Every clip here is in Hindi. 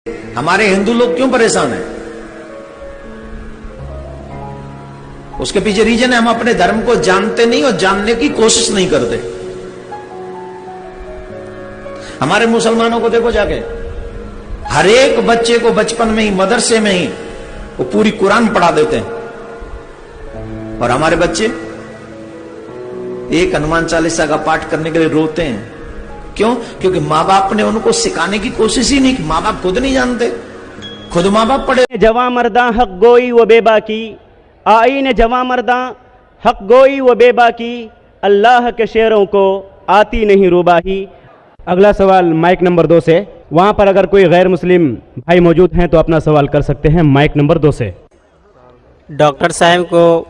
हमारे हिंदू लोग क्यों परेशान हैं? उसके पीछे रीजन है, हम अपने धर्म को जानते नहीं और जानने की कोशिश नहीं करते। हमारे मुसलमानों को देखो जाके, हर एक बच्चे को बचपन में ही मदरसे में ही वो पूरी कुरान पढ़ा देते हैं, और हमारे बच्चे एक हनुमान चालीसा का पाठ करने के लिए रोते हैं। क्यों? क्योंकि माँ बाप ने उनको सिखाने की कोशिश ही नहीं की। माँ बाप खुद नहीं जानते, खुद माँ बाप पढ़े। जवां मर्दा हक गोई व बेबा की, आईन जवां मर्दा हक गोई व बेबा की, अल्लाह के शेरों को आती नहीं रूबाही। अगला सवाल माइक नंबर 2 से। वहाँ पर अगर कोई गैर मुस्लिम भाई मौजूद हैं तो अपना सवाल कर सकते हैं माइक नंबर 2 से। डॉक्टर साहब को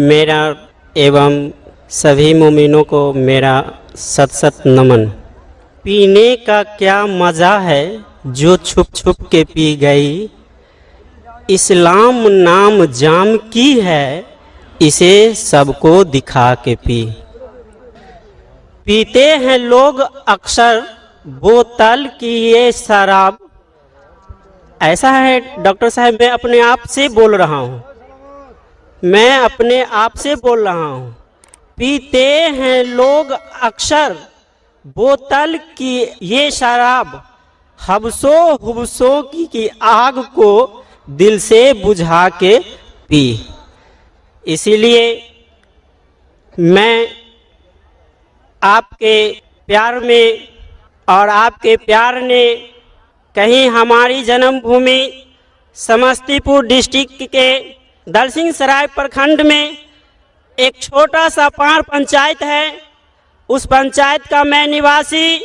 मेरा एवं सभी मोमिनों को मेरा सत सत नमन। पीने का क्या मज़ा है जो छुप छुप के पी गई, इस्लाम नाम जाम की है इसे सबको दिखा के पी। पीते हैं लोग अक्सर बोतल की ये शराब। ऐसा है डॉक्टर साहब, मैं अपने आप से बोल रहा हूँ, मैं अपने आप से बोल रहा हूँ। पीते हैं लोग अक्सर बोतल की ये शराब, हबसो हुबसो की आग को दिल से बुझा के पी। इसीलिए मैं आपके प्यार में और आपके प्यार ने कहीं हमारी जन्मभूमि समस्तीपुर डिस्ट्रिक्ट के दलसिंह सराय प्रखंड में एक छोटा सा पार पंचायत है, उस पंचायत का मैं निवासी,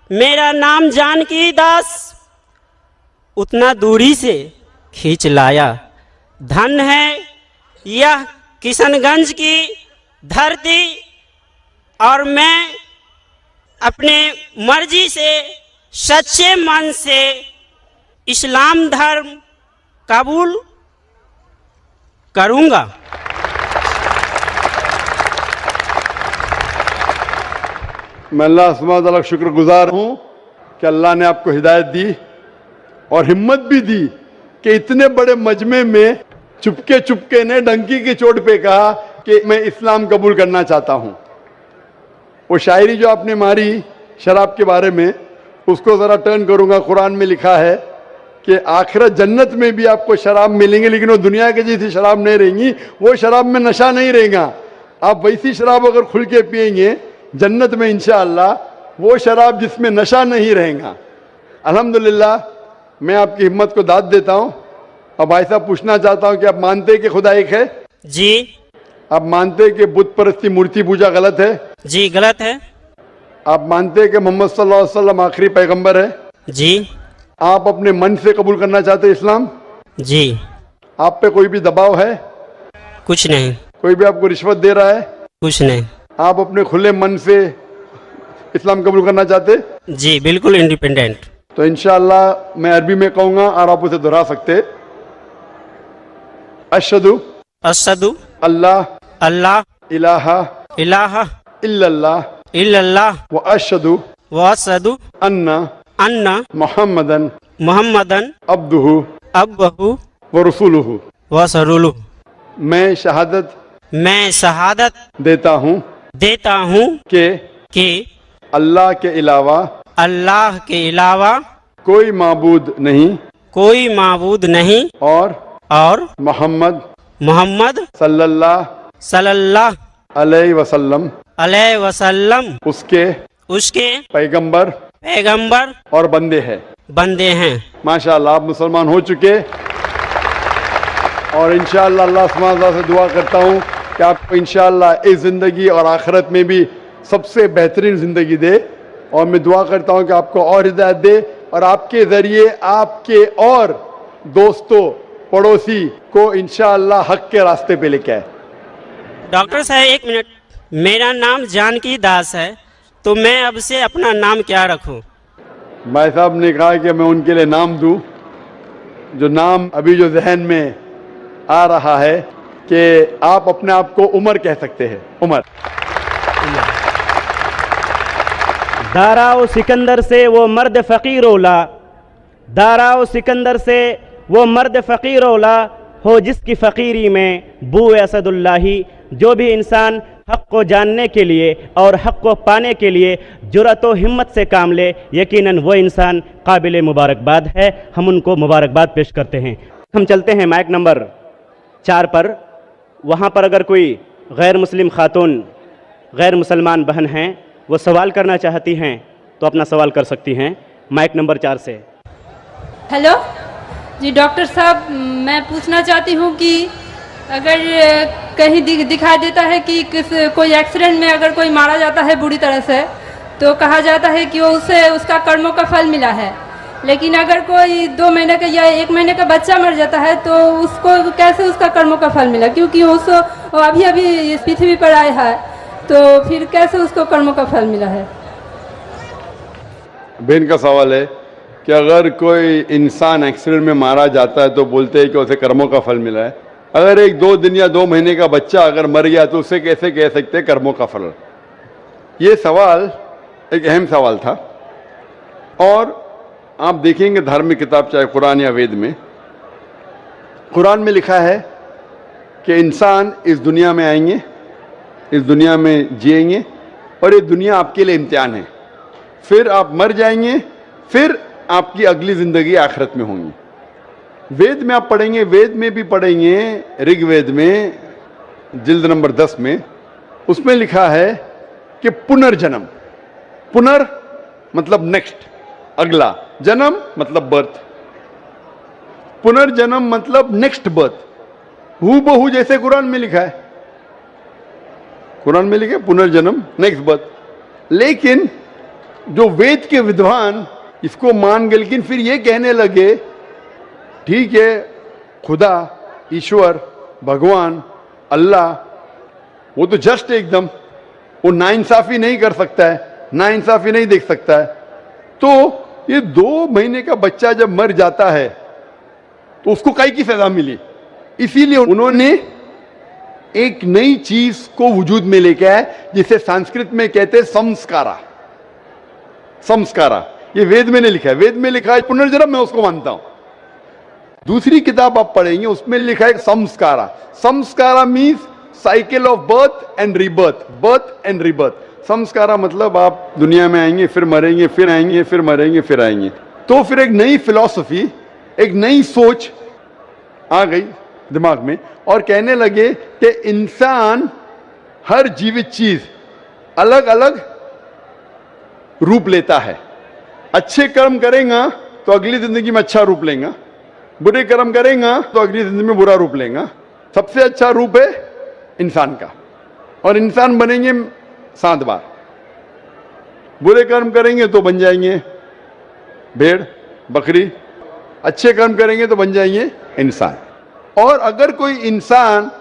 मेरा नाम जानकी दास, उतना दूरी से खींच लाया। धन है यह किशनगंज की धरती, और मैं अपने मर्जी से सच्चे मन से इस्लाम धर्म कबूल करूंगा। मैं अल्लाह सुब्हानहू तआला का शुक्रगुजार हूँ कि अल्लाह ने आपको हिदायत दी और हिम्मत भी दी कि इतने बड़े मजमे में चुपके चुपके ने डंकी की चोट पे कहा कि मैं इस्लाम कबूल करना चाहता हूँ। वो शायरी जो आपने मारी शराब के बारे में, उसको ज़रा टर्न करूँगा। कुरान में लिखा है कि आखिरत जन्नत में भी आपको शराब मिलेंगे, लेकिन वो दुनिया के जैसी शराब नहीं रहेंगी, वो शराब में नशा नहीं रहेगा। आप वैसी शराब अगर खुल के पिएंगे जन्नत में इंशाअल्लाह, वो शराब जिसमें नशा नहीं रहेगा। अल्हम्दुलिल्लाह, मैं आपकी हिम्मत को दाद देता हूँ। अब भाई साहब पूछना चाहता हूँ कि आप मानते हैं कि खुदा एक है? जी। आप मानते हैं कि बुत परस्ती मूर्ति पूजा गलत है? जी गलत है। आप मानते हैं कि मोहम्मद सल्लल्लाहु अलैहि वसल्लम आखिरी पैगंबर है? जी। आप अपने मन से कबूल करना चाहते हैं इस्लाम? जी। आप पे कोई भी दबाव है? कुछ नहीं। कोई भी आपको रिश्वत दे रहा है? कुछ नहीं। आप अपने खुले मन से इस्लाम कबूल करना चाहते? जी बिल्कुल इंडिपेंडेंट। तो इंशाअल्लाह मैं अरबी में कहूँगा और आप उसे दोहरा सकते। अशहदु अशहदु अल्लाह अल्लाह इलाहा इलाहा इल्लल्लाह इल्लल्लाह व अशहदु अन्ना अन्ना मुहम्मदन मुहम्मदन अब्दुहु अब्बहु व रसूलुहु व सरूलु। मैं शहादत देता हूँ कि अल्लाह के अलावा कोई माबूद नहीं और मोहम्मद सल्लल्लाहु अलैहि वसल्लम उसके पैगंबर और बंदे हैं। माशाअल्लाह, आप मुसलमान हो चुके। और इंशाअल्लाह अल्लाह सुब्हानहू व तआला से दुआ करता हूँ कि आपको इंशाअल्लाह इस ज़िंदगी और आखिरत में भी सबसे बेहतरीन ज़िंदगी दे। और मैं दुआ करता हूँ कि आपको और हिदायत दे और आपके ज़रिए आपके और दोस्तों पड़ोसी को इंशाअल्लाह हक के रास्ते पे लेके आए। डॉक्टर साहब एक मिनट, मेरा नाम जानकी दास है, तो मैं अब से अपना नाम क्या रखूं? भाई साहब ने कहा कि मैं उनके लिए नाम दूं, जो नाम अभी जो जहन में आ रहा है कि आप अपने आप को उमर कह सकते हैं। उमर। दाराओ सिकंदर से वो मर्द फ़कीर ओला, दाराओ सिकंदर से वो मर्द फ़कीर औला हो जिसकी फ़कीरी में बू असदुल्लाही। जो भी इंसान हक़ को जानने के लिए और हक़ को पाने के लिए जुरत व हिम्मत से काम ले, यकीनन वो इंसान काबिल मुबारकबाद है। हम उनको मुबारकबाद पेश करते हैं। हम चलते हैं माइक नंबर 4 पर। वहाँ पर अगर कोई गैर मुस्लिम खातून, गैर मुसलमान बहन हैं, वो सवाल करना चाहती हैं तो अपना सवाल कर सकती हैं माइक नंबर 4 से। हेलो जी डॉक्टर साहब, मैं पूछना चाहती हूँ कि अगर कहीं दिखाई देता है कि कोई एक्सीडेंट में अगर कोई मारा जाता है बुरी तरह से, तो कहा जाता है कि वो उससे उसका कर्मों का फल मिला है। लेकिन अगर कोई 2 महीने का या 1 महीने का बच्चा मर जाता है तो उसको कैसे उसका कर्मों का फल मिला? क्योंकि वो अभी अभी इस पृथ्वी पर आया है, तो फिर कैसे उसको कर्मों का फल मिला है? बहन का सवाल है कि अगर कोई इंसान एक्सीडेंट में मारा जाता है तो बोलते हैं कि उसे कर्मों का फल मिला है। अगर 1-2 दिन या 2 महीने का बच्चा अगर मर गया तो उसे कैसे कह सकते हैं कर्मों का फल? ये सवाल एक अहम सवाल था। और आप देखेंगे धार्मिक किताब चाहे कुरान या वेद में, कुरान में लिखा है कि इंसान इस दुनिया में आएंगे, इस दुनिया में जिएंगे और ये दुनिया आपके लिए इम्तिहान है। फिर आप मर जाएंगे, फिर आपकी अगली जिंदगी आखिरत में होंगी। वेद में आप पढ़ेंगे, वेद में भी पढ़ेंगे, ऋग्वेद में जिल्द नंबर 10 में, उसमें लिखा है कि पुनर्जन्म, पुनर मतलब नेक्स्ट, अगला, जन्म मतलब बर्थ, पुनर्जन्म मतलब नेक्स्ट बर्थ, हूबहू जैसे कुरान में लिखा है। कुरान में लिखा है पुनर्जन्म नेक्स्ट बर्थ। लेकिन जो वेद के विद्वान इसको मान गए, लेकिन फिर ये कहने लगे ठीक है खुदा, ईश्वर, भगवान, अल्लाह वो तो जस्ट एकदम वो नाइंसाफी नहीं कर सकता है, नाइंसाफी नहीं देख सकता है। तो ये 2 महीने का बच्चा जब मर जाता है तो उसको काहे की सजा मिली? इसीलिए उन्होंने एक नई चीज को वजूद में लेके आए जिसे संस्कृत में कहते हैं संस्कारा। संस्कारा ये वेद में नहीं लिखा है, वेद में लिखा है पुनर्जन्म, मैं उसको मानता हूं। दूसरी किताब आप पढ़ेंगे उसमें लिखा है संस्कारा। Sanskara means cycle of birth and rebirth, birth and rebirth. संस्कारा मतलब आप दुनिया में आएंगे, फिर मरेंगे, फिर आएंगे, फिर मरेंगे, फिर आएंगे। तो फिर एक नई फिलॉसफी, एक नई सोच आ गई दिमाग में और कहने लगे कि इंसान, हर जीवित चीज अलग अलग रूप लेता है। अच्छे कर्म करेगा तो अगली जिंदगी में अच्छा रूप लेगा, बुरे कर्म करेगा तो अगली जिंदगी में बुरा रूप लेगा। सबसे अच्छा रूप है इंसान का, और इंसान बनेंगे 7 बार। बुरे कर्म करेंगे तो बन जाएंगे भेड़, बकरी, अच्छे कर्म करेंगे तो बन जाएंगे इंसान। और अगर कोई इंसान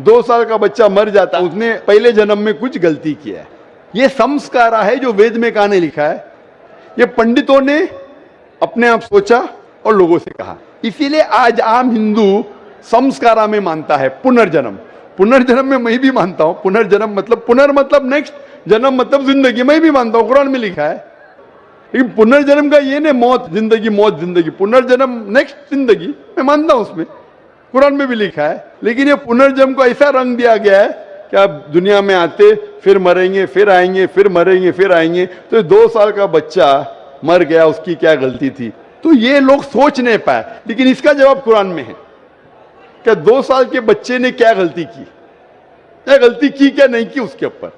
2 साल का बच्चा मर जाता है, उसने पहले जन्म में कुछ गलती किया है, यह संस्कारा है जो वेद में कहा नहीं लिखा है, ये पंडितों ने अपने आप सोचा और लोगों से कहा। इसीलिए आज आम हिंदू संस्कारा में मानता है पुनर्जन्म। पुनर्जन्म में मैं भी मानता हूं, पुनर्जन्म मतलब पुनर् मतलब नेक्स्ट, जन्म मतलब जिंदगी, मैं भी मानता हूं, कुरान में लिखा है। लेकिन पुनर्जन्म का ये नहीं मौत जिंदगी, मौत जिंदगी, पुनर्जन्म नेक्स्ट जिंदगी, मैं मानता हूं उसमें, कुरान में भी लिखा है। लेकिन ये पुनर्जन्म को ऐसा रंग दिया गया है कि आप दुनिया में आते, फिर मरेंगे, फिर आएंगे, फिर मरेंगे, फिर आएंगे। तो 2 साल का बच्चा मर गया, उसकी क्या गलती थी? तो ये लोग सोच नहीं पाए, लेकिन इसका जवाब कुरान में है कि 2 साल के बच्चे ने क्या गलती की, क्या गलती की, क्या नहीं की, उसके ऊपर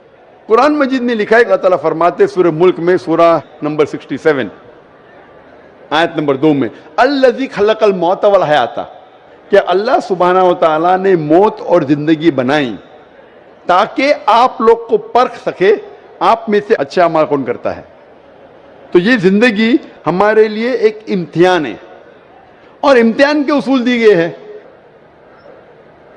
कुरान मजीद में लिखा है। अल्लाह ताला फरमाते सूरह मुल्क में, सूरह नंबर 67 आयत नंबर 2 में, अल्लज़ी खलक़ल मौत वल हयाता, कि अल्लाह सुब्हानहू व तआला ने मौत और जिंदगी बनाई ताकि आप लोग को परख सके आप में से अच्छा अमल कौन करता है। तो ये जिंदगी हमारे लिए एक इम्तिहान है और इम्तिहान के उसूल दिए गए हैं।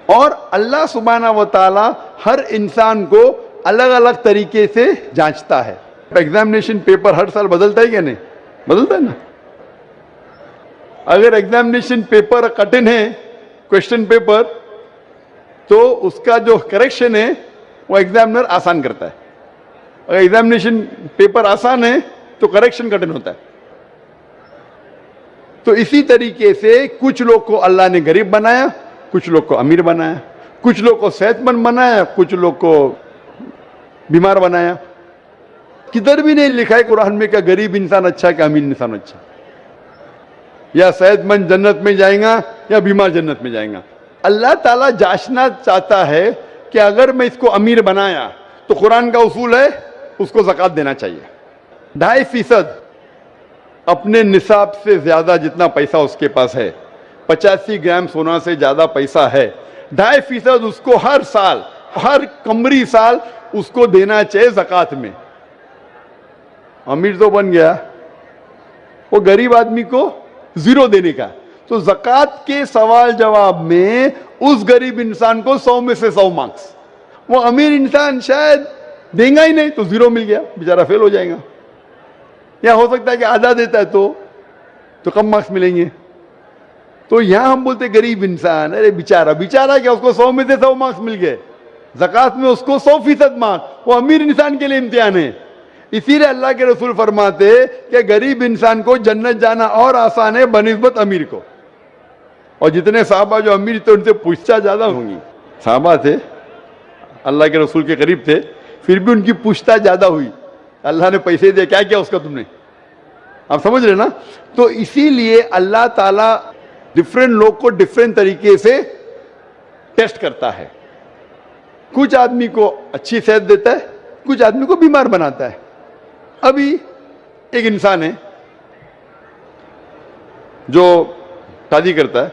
और अल्लाह सुब्हानहू व तआला हर इंसान को अलग अलग तरीके से जांचता है। एग्जामिनेशन पेपर हर साल बदलता है क्या? नहीं बदलता है ना। अगर एग्जामिनेशन पेपर कठिन है, क्वेश्चन पेपर, तो उसका जो करेक्शन है वो एग्जामिनर आसान करता है। अगर एग्जामिनेशन पेपर आसान है तो करेक्शन कठिन होता है। तो इसी तरीके से कुछ लोग को अल्लाह ने गरीब बनाया, कुछ लोग को अमीर बनाया, कुछ लोग को सेहतमंद बनाया, कुछ लोग को बीमार बनाया। किधर भी नहीं लिखा है कुरान में कि गरीब इंसान अच्छा है कि अमीर इंसान अच्छा, या सेहतमंद जन्नत में जाएगा या बीमार जन्नत में जाएगा। अल्लाह ताला जांचना चाहता है कि अगर मैं इसको अमीर बनाया तो कुरान का उसूल है उसको ज़कात देना चाहिए। 2.5% अपने निसाब से ज्यादा जितना पैसा उसके पास है, 85 ग्राम सोना से ज्यादा पैसा है, 2.5% उसको हर साल, हर कमरी साल उसको देना चाहिए ज़कात में। अमीर तो बन गया, वो गरीब आदमी को 0 देने का। तो ज़कात के सवाल जवाब में उस गरीब इंसान को 100 में से 100 मार्क्स, वो अमीर इंसान शायद देगा ही नहीं तो 0 मिल गया, बेचारा फेल हो जाएगा। या हो सकता है कि आधा देता है तो कम मार्क्स मिलेंगे। तो यहां हम बोलते गरीब इंसान, अरे बेचारा, बेचारा क्या, उसको 100 में से 100 मार्क्स मिल गए, ज़कात में उसको 100% मार्क्स, वो अमीर इंसान के लिए इम्तिहान है। इसीलिए अल्लाह के रसूल फरमाते कि गरीब इंसान को जन्नत जाना और आसान है बनिस्बत अमीर को। और जितने साहबा जो अमीर थे उनसे पूछताछ ज्यादा होंगी। साहबा थे, अल्लाह के रसूल के करीब थे, फिर भी उनकी पूछताछ ज्यादा हुई। अल्लाह ने पैसे दिए, क्या किया उसका तुमने? आप समझ रहे ना? तो इसीलिए अल्लाह ताला डिफरेंट लोग को डिफरेंट तरीके से टेस्ट करता है। कुछ आदमी को अच्छी सेहत देता है, कुछ आदमी को बीमार बनाता है। अभी एक इंसान है जो शादी करता है,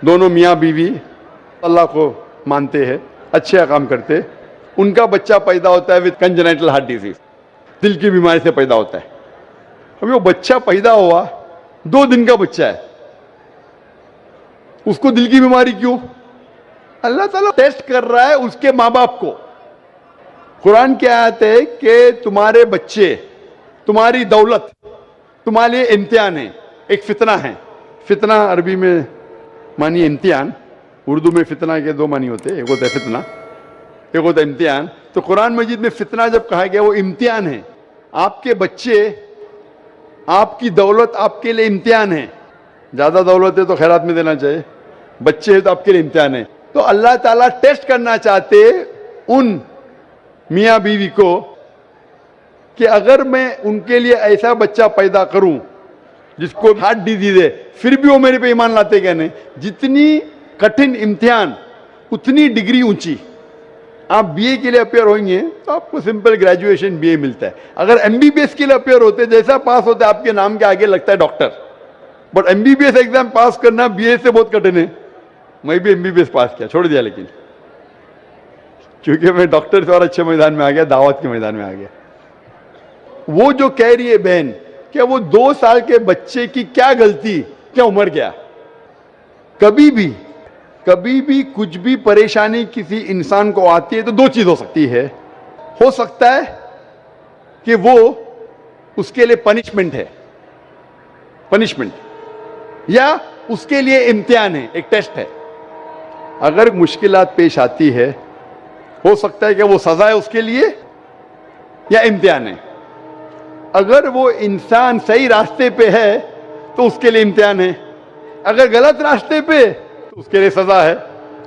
दोनों मियाँ बीवी अल्लाह को मानते हैं, अच्छे काम करते, उनका बच्चा पैदा होता है विद कंजेनाइटल हार्ट डिजीज, दिल की बीमारी से पैदा होता है। अभी वो बच्चा पैदा हुआ, 2 दिन का बच्चा है, उसको दिल की बीमारी क्यों? अल्लाह ताला टेस्ट कर रहा है उसके माँ बाप को। कुरान की आयत है कि तुम्हारे बच्चे, तुम्हारी दौलत तुम्हारे लिए इम्तिहान है, एक फितना है। फितना अरबी में मानिए इम्तिहान, उर्दू में फितना के 2 मानी होते हैं, एक होता है फितना, एक होता है इम्तिहान। तो कुरान मजीद में फितना जब कहा गया वो इम्तिहान है। आपके बच्चे, आपकी दौलत आपके लिए इम्तिहान है। ज्यादा दौलत है तो खैरात में देना चाहिए, बच्चे है तो आपके लिए इम्तिहान है। तो अल्लाह ताला टेस्ट करना चाहते उन मियाँ बीवी को कि अगर मैं उनके लिए ऐसा बच्चा पैदा करूं जिसको हार्ट डिजीज है, फिर भी वो मेरे पे ईमान लाते क्या नहीं? जितनी कठिन इम्तिहान उतनी डिग्री ऊंची। आप बीए के लिए अपेयर होंगे तो आपको सिंपल ग्रेजुएशन बीए मिलता है। अगर एमबीबीएस के लिए अपेयर होते, जैसा पास होता है आपके नाम के आगे लगता है डॉक्टर, बट एमबीबीएस एग्जाम पास करना बीए से बहुत कठिन है। मैं भी एमबीबीएस पास किया, छोड़ दिया, लेकिन क्योंकि मैं डॉक्टर से और अच्छे मैदान में आ गया, दावत के मैदान में आ गया। वो जो कह रही है बहन कि वो 2 साल के बच्चे की क्या गलती, क्या उम्र गया? कभी भी कुछ भी परेशानी किसी इंसान को आती है तो 2 चीज हो सकती है। हो सकता है कि वो उसके लिए पनिशमेंट है, पनिशमेंट, या उसके लिए इम्तिहान है, एक टेस्ट है। अगर मुश्किलात पेश आती है, हो सकता है कि वो सजा है उसके लिए या इम्तिहान है। अगर वो इंसान सही रास्ते पे है तो उसके लिए इम्तिहान है, अगर गलत रास्ते पे तो उसके लिए सजा है।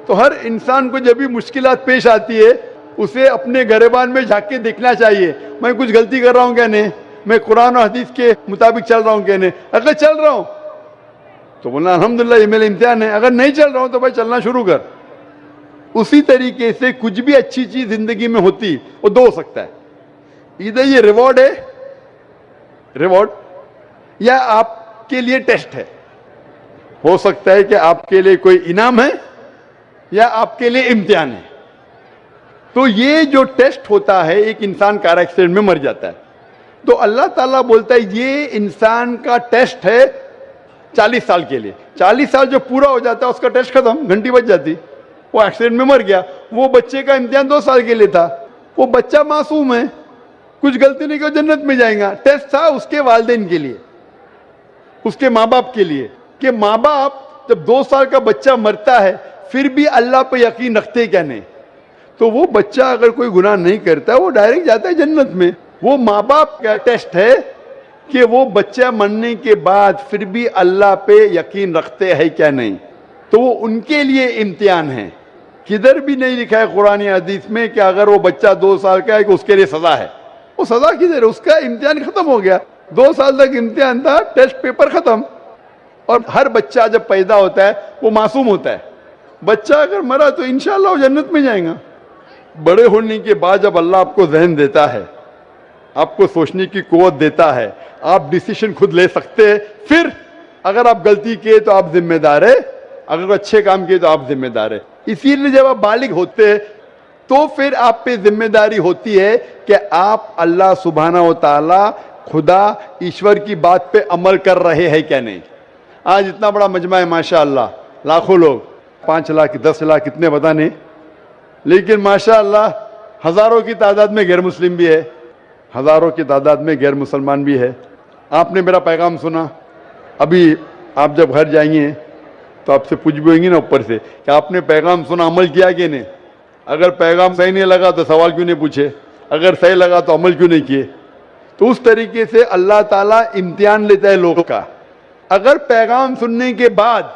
तो हर इंसान को जब भी मुश्किलात पेश आती है उसे अपने गिरबान में झांक के देखना चाहिए, मैं कुछ गलती कर रहा हूं क्या नहीं, मैं कुरान और हदीस के मुताबिक चल रहा हूं क्या नहीं। अगर चल रहा हूं तो बोलना अल्हम्दुलिल्लाह ये मेरा इम्तिहान है, अगर नहीं चल रहा हूं तो भाई चलना शुरू कर। उसी तरीके से कुछ भी अच्छी चीज जिंदगी में होती वो 2 हो सकता है, इधर ये रिवॉर्ड है, रिवॉर्ड, या आपके लिए टेस्ट है। हो सकता है कि आपके लिए कोई इनाम है या आपके लिए इम्तिहान है। तो ये जो टेस्ट होता है, एक इंसान कार एक्सीडेंट में मर जाता है तो अल्लाह ताला बोलता है ये इंसान का टेस्ट है 40 साल के लिए। 40 साल जो पूरा हो जाता है उसका टेस्ट खत्म, घंटी बज जाती, वो एक्सीडेंट में मर गया। वो बच्चे का इम्तिहान 2 साल के लिए था, वो बच्चा मासूम है, कुछ गलती नहीं की, जन्नत में जाएगा। टेस्ट था उसके वालिदैन के लिए, उसके माँ बाप के लिए, कि माँ बाप जब 2 साल का बच्चा मरता है फिर भी अल्लाह पे यकीन रखते क्या नहीं, तो वो बच्चा अगर कोई गुनाह नहीं करता वो डायरेक्ट जाता है जन्नत में। वो माँ बाप का टेस्ट है कि वो बच्चा मरने के बाद फिर भी अल्लाह पे यकीन रखते हैं क्या नहीं, तो वो उनके लिए इम्तिहान है। किधर भी नहीं लिखा है कुरान या हदीस में कि अगर वो बच्चा 2 साल का है कि उसके लिए सजा है। वो सजा किधर है? उसका इम्तिहान खत्म हो गया, 2 साल तक इम्तिहान था, टेस्ट पेपर खत्म। और हर बच्चा जब पैदा होता है वो मासूम होता है। बच्चा अगर मरा तो इंशाअल्लाह वो जन्नत में जाएगा। बड़े होने के बाद जब अल्लाह आपको ज़हन देता है, आपको सोचने की कुव्वत देता है, आप डिसीजन खुद ले सकते हैं, फिर अगर आप गलती किए तो आप जिम्मेदार है, अगर अच्छे काम किए तो आप जिम्मेदार है। इसीलिए जब आप बालिग होते हैं तो फिर आप पे जिम्मेदारी होती है कि आप अल्लाह सुब्हाना व तआला, खुदा ईश्वर की बात पे अमल कर रहे हैं क्या नहीं। आज इतना बड़ा मजमा है माशाअल्लाह, लाखों लोग, 5 लाख 10 लाख कितने पता नहीं, लेकिन माशाअल्लाह हजारों की तादाद में गैर मुस्लिम भी है, हजारों की तादाद में गैर मुसलमान भी है। आपने मेरा पैगाम सुना, अभी आप जब घर जाएंगे तो आपसे पूछ भी होंगी ना ऊपर से कि आपने पैगाम सुना, अमल किया कि नहीं। अगर पैगाम सही नहीं लगा तो सवाल क्यों नहीं पूछे, अगर सही लगा तो अमल क्यों नहीं किए। तो उस तरीके से अल्लाह ताला इम्तिहान लेता है लोगों का। अगर पैगाम सुनने के बाद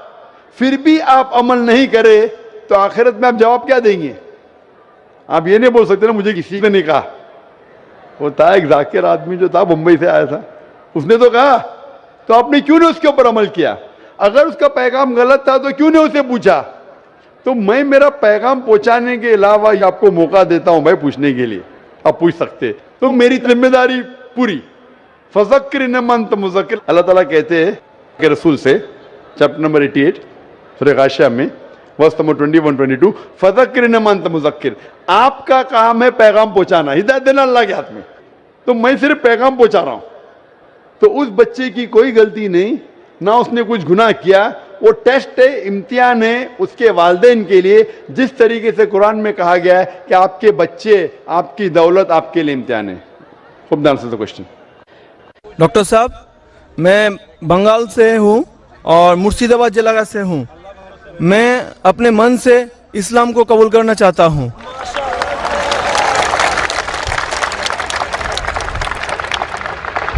फिर भी आप अमल नहीं करे तो आखिरत में आप जवाब क्या देंगे? आप ये नहीं बोल सकते ना मुझे किसी ने नहीं कहा। वो था एक जाकिर आदमी जो था, मुंबई से आया था, उसने तो कहा, तो आपने क्यों नहीं उसके ऊपर अमल किया? अगर उसका पैगाम गलत था तो क्यों नहीं उसे पूछा? तो मैं मेरा पैगाम पहुंचाने के अलावा आपको मौका देता हूं भाई पूछने के लिए, आप पूछ सकते। तो मेरी जिम्मेदारी पूरी। फज़क्किर न मन मुज़क्किर, अल्लाह ताला कहते हैं कि रसूल से, चैप्टर नंबर 88 सूरह गाशिया में वर्स नंबर 21-22, फज़क्किर न मन मुज़क्किर, आपका काम है पैगाम पहुंचाना, हिदायत देना अल्लाह के हाथ में। तो मैं सिर्फ पैगाम पहुंचा रहा हूं। तो उस बच्चे की कोई गलती नहीं, ना उसने कुछ गुनाह किया, वो टेस्ट है, इम्तिहान है उसके वालिदैन के लिए। जिस तरीके से कुरान में कहा गया है कि आपके बच्चे, आपकी दौलत आपके लिए इम्तिहान है। खूब ध्यान से क्वेश्चन। डॉक्टर साहब, मैं बंगाल से हूँ और मुर्शिदाबाद जिला से हूँ। मैं अपने मन से इस्लाम को कबूल करना चाहता हूँ।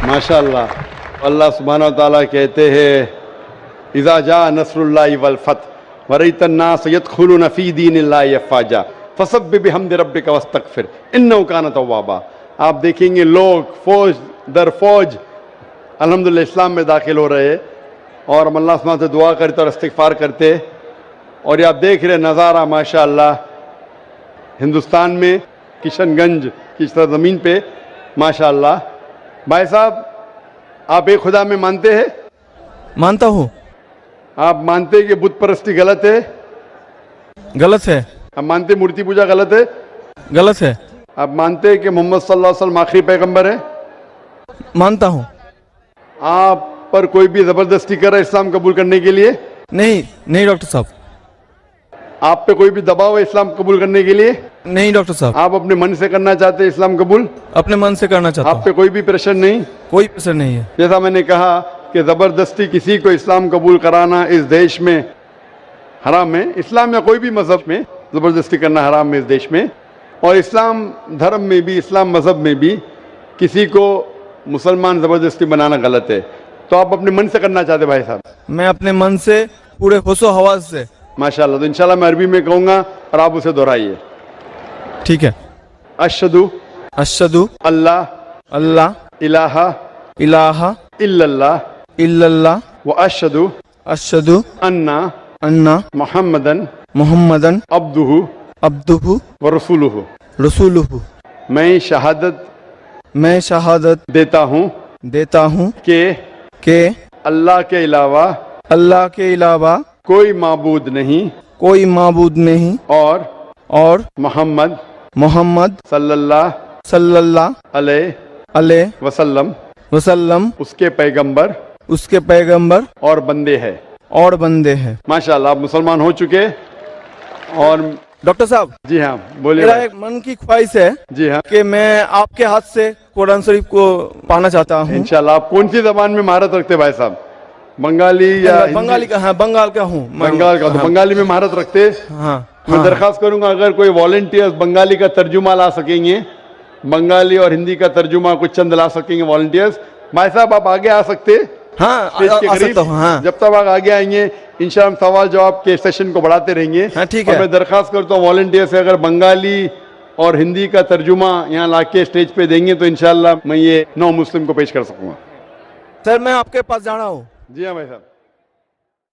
माशाअल्लाह, अल्लाह सुब्हानहू व तआला कहते हैं, इज़ा जा नस्रुल्लाहि वल फतह व रअयतन नास यदखुलून फी दीनिल्लाहि अफ़वाजा फसब्बिह बिहम्दि रब्बिका वस्तगफिर इन्नहु कान तव्वाबा। आप देखेंगे लोग फौज दर फौज अल्हम्दुलिल्लाह इस्लाम में दाखिल हो रहे हैं और हम अल्लाह सुब्हानहू से दुआ करते और इस्तिग़फ़ार करते। और ये आप देख रहे नज़ारा माशाअल्लाह हिंदुस्तान में किशनगंज की सरज़मीन पे माशाअल्लाह। भाई साहब, आप एक खुदा में मानते हैं? मानता हूँ। आप मानते हैं कि बुत परस्ती गलत है? गलत है। आप मानते हैं मूर्ति पूजा गलत है? गलत है। आप मानते हैं कि मोहम्मद सल्लल्लाहु अलैहि वसल्लम आखिरी पैगंबर है? मानता हूँ। आप पर कोई भी जबरदस्ती कर रहा है इस्लाम कबूल करने के लिए? नहीं, नहीं डॉक्टर साहब। आप पे कोई भी दबाव है इस्लाम कबूल करने के लिए? नहीं डॉक्टर साहब। आप अपने मन से करना चाहते हैं इस्लाम कबूल? अपने मन से करना चाहता आप हूँ। पे कोई भी प्रेशर नहीं? कोई प्रेशर नहीं है। जैसा मैंने कहा कि जबरदस्ती किसी को इस्लाम कबूल कराना इस देश में हराम है। इस्लाम या कोई भी मजहब में जबरदस्ती करना हराम है इस देश में। और इस्लाम धर्म में भी, इस्लाम मजहब में भी किसी को मुसलमान जबरदस्ती बनाना गलत है। तो आप अपने मन से करना चाहते भाई साहब? मैं अपने मन से पूरे होशो हवास से। माशाअल्लाह। तो इंशाल्लाह मैं अरबी में कहूँगा और आप उसे दोहराइए। ठीक है। अशहदु अशहदु अल्लाह अल्लाह इलाहा इलाहा इल्लल्लाह इल्लल्लाह व अशहदु अशहदु अन्ना अन्ना मुहम्मदन मुहम्मदन अब्दुहु अब्दुहु व रसूलुहु। रसूलुहु। मैं शहादत देता हूँ कि अल्लाह के अलावा अल्लाह के अलावा कोई माबूद नहीं और मोहम्मद सल्लल्लाहु अलैहि वसल्लम उसके पैगंबर और बंदे हैं। माशाअल्लाह, आप मुसलमान हो चुके। और डॉक्टर साहब, जी हाँ बोलिए। मेरा एक मन की ख्वाहिश है जी हाँ कि मैं आपके हाथ से कुरान शरीफ को पाना चाहता हूँ। इंशाल्लाह। आप कौन सी जबान में महारत रखते हैं भाई साहब? बंगाली या बंगाली का? हाँ, बंगाल का हूँ। बंगाल का। तो बंगाली में महारत रखते। हाँ। मैं दरखास्त करूंगा अगर कोई वॉलंटियर्स बंगाली का तर्जुमा ला सकेंगे, बंगाली और हिंदी का तर्जुमा कुछ चंद ला सकेंगे वॉलंटियर्स, भाई साहब आप आगे आ सकते हैं हाँ स्टेज के आ करीब। सकता हूँ। हाँ जब तक आप आगे आएंगे इंशाल्लाह हम सवाल जवाब के सेशन को बढ़ाते रहेंगे। हाँ, ठीक और है। मैं दरखास्त करता हूँ वॉलंटियर से अगर बंगाली और हिंदी का तर्जुमा यहाँ लाके स्टेज पे देंगे तो इंशाल्लाह मैं ये नौ मुस्लिम को पेश कर सकूंगा। सर मैं आपके पास जा रहा हूँ। जी हाँ भाई साहब।